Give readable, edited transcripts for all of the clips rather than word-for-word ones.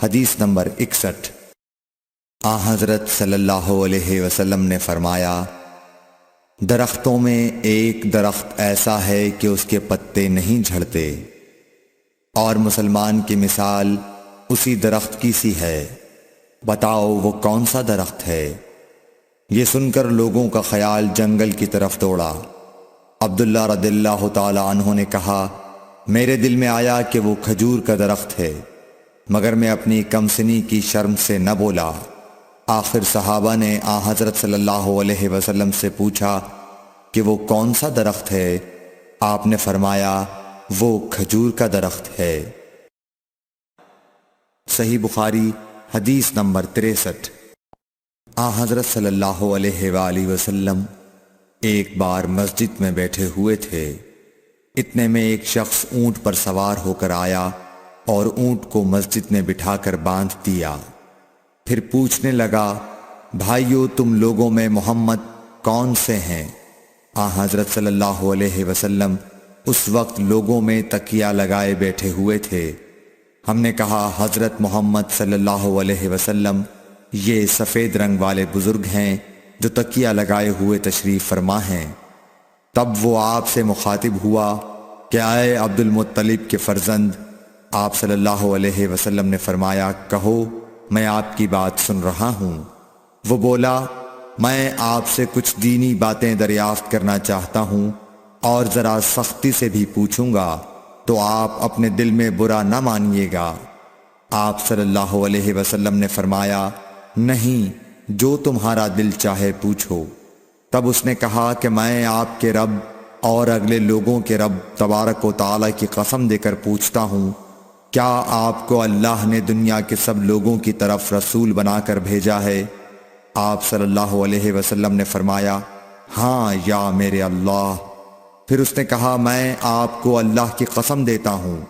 حدیث نمبر 61۔ حضرت صلی اللہ علیہ وسلم نے فرمایا، درختوں میں ایک درخت ایسا ہے کہ اس کے پتے نہیں جھڑتے، اور مسلمان کی مثال اسی درخت کی سی ہے، بتاؤ وہ کون سا درخت ہے؟ یہ سن کر لوگوں کا خیال جنگل کی طرف دوڑا۔ عبداللہ رضی اللہ تعالی عنہ نے کہا، میرے دل میں آیا کہ وہ کھجور کا درخت ہے، مگر میں اپنی کمسنی کی شرم سے نہ بولا۔ آخر صحابہ نے حضرت صلی اللہ علیہ وسلم سے پوچھا کہ وہ کون سا درخت ہے؟ آپ نے فرمایا، وہ کھجور کا درخت ہے۔ صحیح بخاری حدیث نمبر 63۔ حضرت صلی اللہ علیہ وآلہ وسلم ایک بار مسجد میں بیٹھے ہوئے تھے، اتنے میں ایک شخص اونٹ پر سوار ہو کر آیا اور اونٹ کو مسجد میں بٹھا کر باندھ دیا۔ پھر پوچھنے لگا، بھائیو تم لوگوں میں محمد کون سے ہیں؟ حضرت صلی اللہ علیہ وسلم اس وقت لوگوں میں تکیہ لگائے بیٹھے ہوئے تھے۔ ہم نے کہا، حضرت محمد صلی اللہ علیہ وسلم یہ سفید رنگ والے بزرگ ہیں جو تکیہ لگائے ہوئے تشریف فرما ہیں۔ تب وہ آپ سے مخاطب ہوا کہ اے عبد المطلب کے فرزند۔ آپ صلی اللہ علیہ وسلم نے فرمایا، کہو میں آپ کی بات سن رہا ہوں۔ وہ بولا، میں آپ سے کچھ دینی باتیں دریافت کرنا چاہتا ہوں، اور ذرا سختی سے بھی پوچھوں گا تو آپ اپنے دل میں برا نہ مانیے گا۔ آپ صلی اللہ علیہ وسلم نے فرمایا، نہیں، جو تمہارا دل چاہے پوچھو۔ تب اس نے کہا کہ میں آپ کے رب اور اگلے لوگوں کے رب تبارک و تعالی کی قسم دے کر پوچھتا ہوں، کیا آپ کو اللہ نے دنیا کے سب لوگوں کی طرف رسول بنا کر بھیجا ہے؟ آپ صلی اللہ علیہ وسلم نے فرمایا، ہاں یا میرے اللہ۔ پھر اس نے کہا، میں آپ کو اللہ کی قسم دیتا ہوں،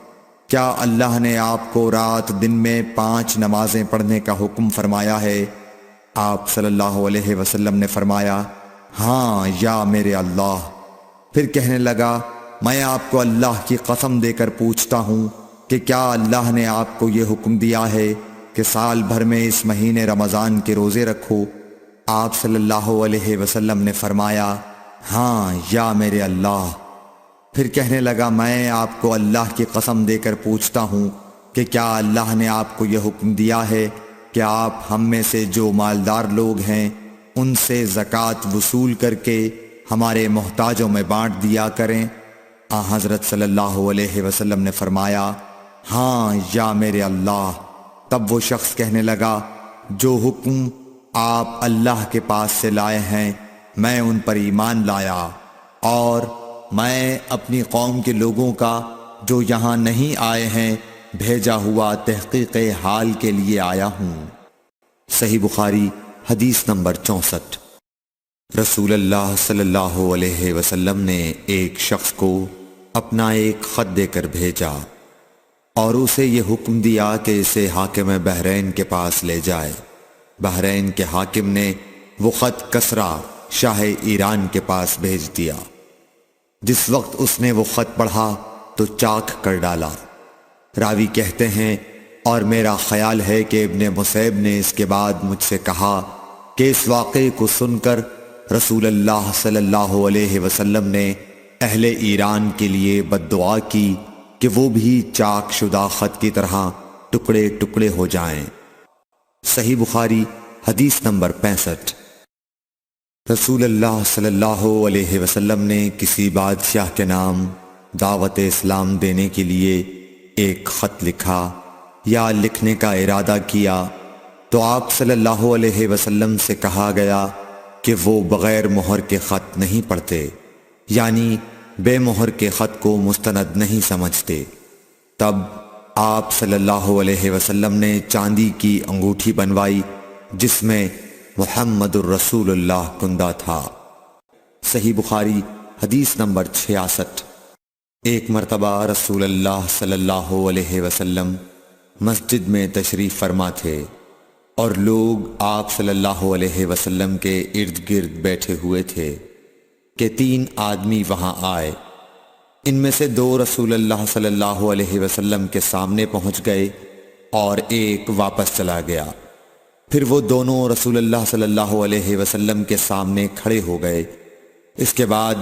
کیا اللہ نے آپ کو رات دن میں 5 نمازیں پڑھنے کا حکم فرمایا ہے؟ آپ صلی اللہ علیہ وسلم نے فرمایا، ہاں یا میرے اللہ۔ پھر کہنے لگا، میں آپ کو اللہ کی قسم دے کر پوچھتا ہوں کہ کیا اللہ نے آپ کو یہ حکم دیا ہے کہ سال بھر میں اس مہینے رمضان کے روزے رکھو؟ آپ صلی اللہ علیہ وسلم نے فرمایا، ہاں یا میرے اللہ۔ پھر کہنے لگا، میں آپ کو اللہ کی قسم دے کر پوچھتا ہوں کہ کیا اللہ نے آپ کو یہ حکم دیا ہے کہ آپ ہم میں سے جو مالدار لوگ ہیں ان سے زکوٰۃ وصول کر کے ہمارے محتاجوں میں بانٹ دیا کریں؟ حضرت صلی اللہ علیہ وسلم نے فرمایا، ہاں یا میرے اللہ۔ تب وہ شخص کہنے لگا، جو حکم آپ اللہ کے پاس سے لائے ہیں میں ان پر ایمان لایا، اور میں اپنی قوم کے لوگوں کا جو یہاں نہیں آئے ہیں بھیجا ہوا تحقیق حال کے لیے آیا ہوں۔ صحیح بخاری حدیث نمبر 64۔ رسول اللہ صلی اللہ علیہ وسلم نے ایک شخص کو اپنا ایک خط دے کر بھیجا اور اسے یہ حکم دیا کہ اسے حاکم بحرین کے پاس لے جائے۔ بحرین کے حاکم نے وہ خط کسریٰ شاہ ایران کے پاس بھیج دیا۔ جس وقت اس نے وہ خط پڑھا تو چاک کر ڈالا۔ راوی کہتے ہیں، اور میرا خیال ہے کہ ابن مسیب نے اس کے بعد مجھ سے کہا کہ اس واقعے کو سن کر رسول اللہ صلی اللہ علیہ وسلم نے اہل ایران کے لیے بد دعا کی کہ وہ بھی چاک شدہ خط کی طرح ٹکڑے ٹکڑے ہو جائیں۔ صحیح بخاری حدیث نمبر 65۔ رسول اللہ صلی اللہ علیہ وسلم نے کسی بادشاہ کے نام دعوت اسلام دینے کے لیے ایک خط لکھا یا لکھنے کا ارادہ کیا تو آپ صلی اللہ علیہ وسلم سے کہا گیا کہ وہ بغیر مہر کے خط نہیں پڑھتے، یعنی بے مہر کے خط کو مستند نہیں سمجھتے۔ تب آپ صلی اللہ علیہ وسلم نے چاندی کی انگوٹھی بنوائی جس میں محمد الرسول اللہ کندہ تھا۔ صحیح بخاری حدیث نمبر 66۔ ایک مرتبہ رسول اللہ صلی اللہ علیہ وسلم مسجد میں تشریف فرما تھے اور لوگ آپ صلی اللہ علیہ وسلم کے ارد گرد بیٹھے ہوئے تھے کہ 3 آدمی وہاں آئے۔ ان میں سے 2 رسول اللہ صلی اللہ علیہ وسلم کے سامنے پہنچ گئے اور ایک واپس چلا گیا۔ پھر وہ دونوں رسول اللہ صلی اللہ علیہ وسلم کے سامنے کھڑے ہو گئے۔ اس کے بعد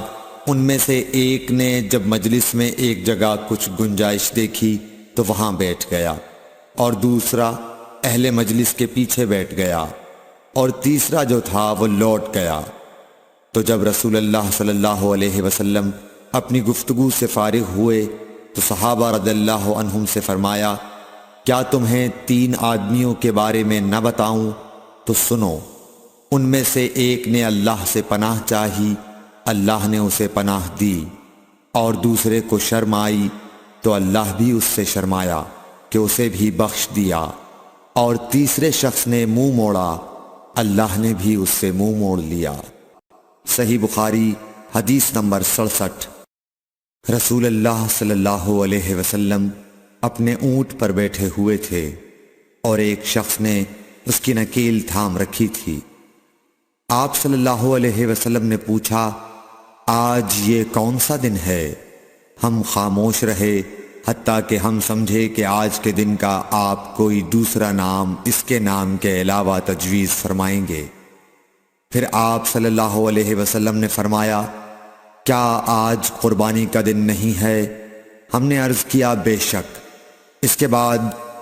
ان میں سے ایک نے جب مجلس میں ایک جگہ کچھ گنجائش دیکھی تو وہاں بیٹھ گیا، اور دوسرا اہل مجلس کے پیچھے بیٹھ گیا، اور تیسرا جو تھا وہ لوٹ گیا۔ تو جب رسول اللہ صلی اللہ علیہ وسلم اپنی گفتگو سے فارغ ہوئے تو صحابہ رضی اللہ عنہم سے فرمایا، کیا تمہیں 3 آدمیوں کے بارے میں نہ بتاؤں؟ تو سنو۔ ان میں سے ایک نے اللہ سے پناہ چاہی، اللہ نے اسے پناہ دی، اور دوسرے کو شرم آئی تو اللہ بھی اس سے شرمایا کہ اسے بھی بخش دیا، اور تیسرے شخص نے منہ موڑا، اللہ نے بھی اس سے منہ موڑ لیا۔ صحیح بخاری حدیث نمبر 67۔ رسول اللہ صلی اللہ علیہ وسلم اپنے اونٹ پر بیٹھے ہوئے تھے اور ایک شخص نے اس کی نکیل تھام رکھی تھی۔ آپ صلی اللہ علیہ وسلم نے پوچھا، آج یہ کون سا دن ہے؟ ہم خاموش رہے حتیٰ کہ ہم سمجھے کہ آج کے دن کا آپ کوئی دوسرا نام اس کے نام کے علاوہ تجویز فرمائیں گے۔ پھر آپ صلی اللہ علیہ وسلم نے فرمایا، کیا آج قربانی کا دن نہیں ہے؟ ہم نے عرض کیا، بے شک۔ اس کے بعد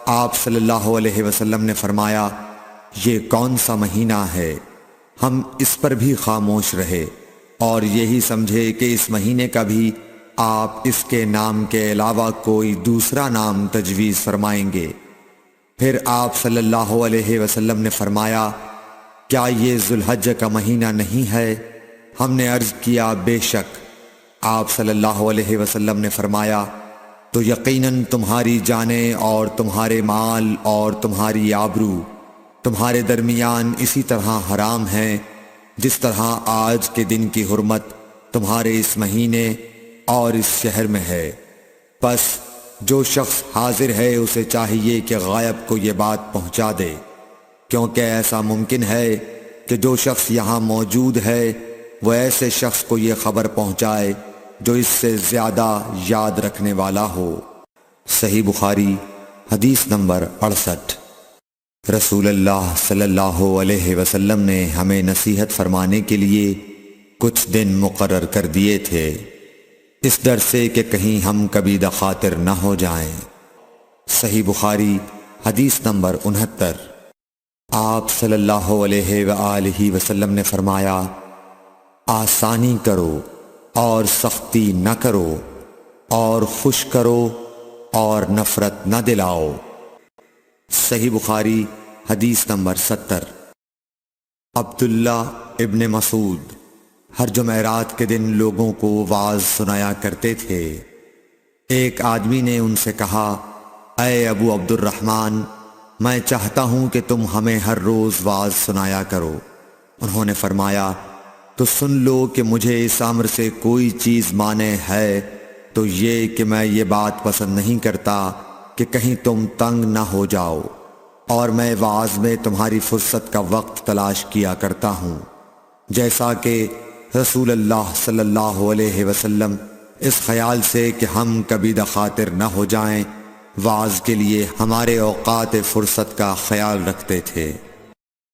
آپ صلی اللہ علیہ وسلم نے فرمایا، یہ کون سا مہینہ ہے؟ ہم اس پر بھی خاموش رہے اور یہی سمجھے کہ اس مہینے کا بھی آپ اس کے نام کے علاوہ کوئی دوسرا نام تجویز فرمائیں گے۔ پھر آپ صلی اللہ علیہ وسلم نے فرمایا، کیا یہ ذو الحجہ کا مہینہ نہیں ہے؟ ہم نے عرض کیا، بے شک۔ آپ صلی اللہ علیہ وسلم نے فرمایا، تو یقیناً تمہاری جانیں اور تمہارے مال اور تمہاری آبرو تمہارے درمیان اسی طرح حرام ہیں جس طرح آج کے دن کی حرمت تمہارے اس مہینے اور اس شہر میں ہے۔ پس جو شخص حاضر ہے اسے چاہیے کہ غائب کو یہ بات پہنچا دے، کیونکہ ایسا ممکن ہے کہ جو شخص یہاں موجود ہے وہ ایسے شخص کو یہ خبر پہنچائے جو اس سے زیادہ یاد رکھنے والا ہو۔ صحیح بخاری حدیث نمبر 68۔ رسول اللہ صلی اللہ علیہ وسلم نے ہمیں نصیحت فرمانے کے لیے کچھ دن مقرر کر دیے تھے، اس ڈر سے کہ کہیں ہم کبھی دخاطر نہ ہو جائیں۔ صحیح بخاری حدیث نمبر 69۔ آپ صلی اللہ علیہ وآلہ وسلم نے فرمایا، آسانی کرو اور سختی نہ کرو، اور خوش کرو اور نفرت نہ دلاؤ۔ صحیح بخاری حدیث نمبر 70۔ عبداللہ ابن مسعود ہر جمعرات کے دن لوگوں کو واعظ سنایا کرتے تھے۔ ایک آدمی نے ان سے کہا، اے ابو عبد الرحمن، میں چاہتا ہوں کہ تم ہمیں ہر روز واعظ سنایا کرو۔ انہوں نے فرمایا، تو سن لو کہ مجھے اس امر سے کوئی چیز مانع ہے تو یہ کہ میں یہ بات پسند نہیں کرتا کہ کہیں تم تنگ نہ ہو جاؤ، اور میں واعظ میں تمہاری فرصت کا وقت تلاش کیا کرتا ہوں، جیسا کہ رسول اللہ صلی اللہ علیہ وسلم اس خیال سے کہ ہم کبھی دخاطر نہ ہو جائیں واعظ کے لیے ہمارے اوقات فرصت کا خیال رکھتے تھے۔